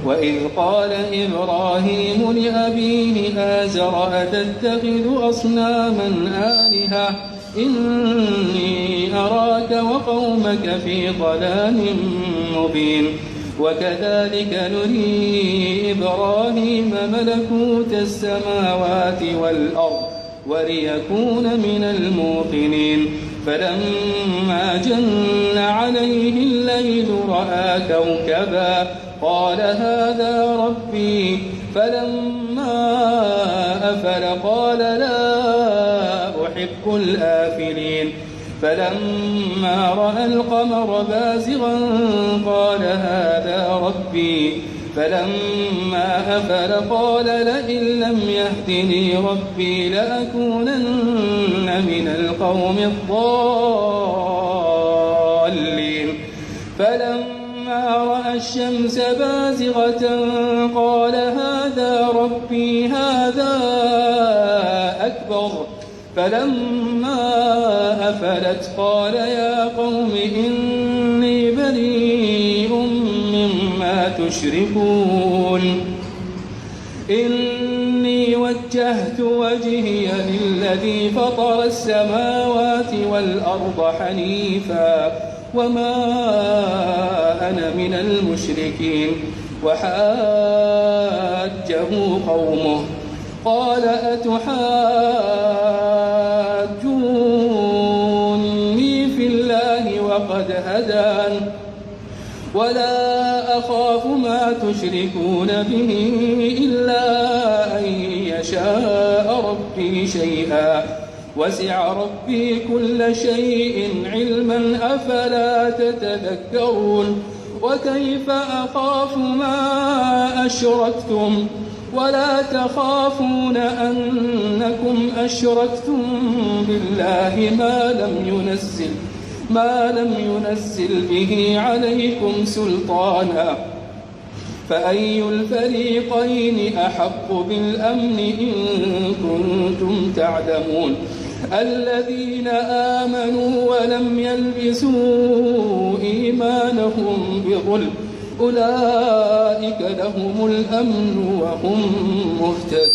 وإذ قال إبراهيم لأبيه آزر أتتخذ أصناما آلهة إني أراك وقومك في ضلال مبين وكذلك نري إبراهيم ملكوت السماوات والأرض وليكون من الموقنين فلما جن عليه الليل رأى كوكبا قال هذا ربي فلما أفل قال لا أحب الآفلين فلما رأى القمر بازغا قال هذا ربي فلما أفل قال لئن لم يهدني ربي لأكونن من القوم الضالين فلما رأى الشمس بازغة قال هذا ربي هذا أكبر فلما أفلت قال يا قوم إني بريء مما تشركون إني وجهت وجهي للذي فطر السماوات والأرض حنيفا وما أنا من المشركين وحاجه قومه قال أتحاجوني في الله وقد هدان ولا أخاف ما تشركون به إلا أن يشاء ربي شيئا وسع ربي كل شيء علما أفلا تتذكرون وكيف أخاف ما أشركتم ولا تخافون أنكم أشركتم بالله ما لم ينزل به عليكم سلطانا فأي الفريقين أحق بالأمن إن كنتم تعلمون الذين آمنوا ولم يلبسوا إيمانهم بظلم أولئك لهم الأمن وهم مهتدون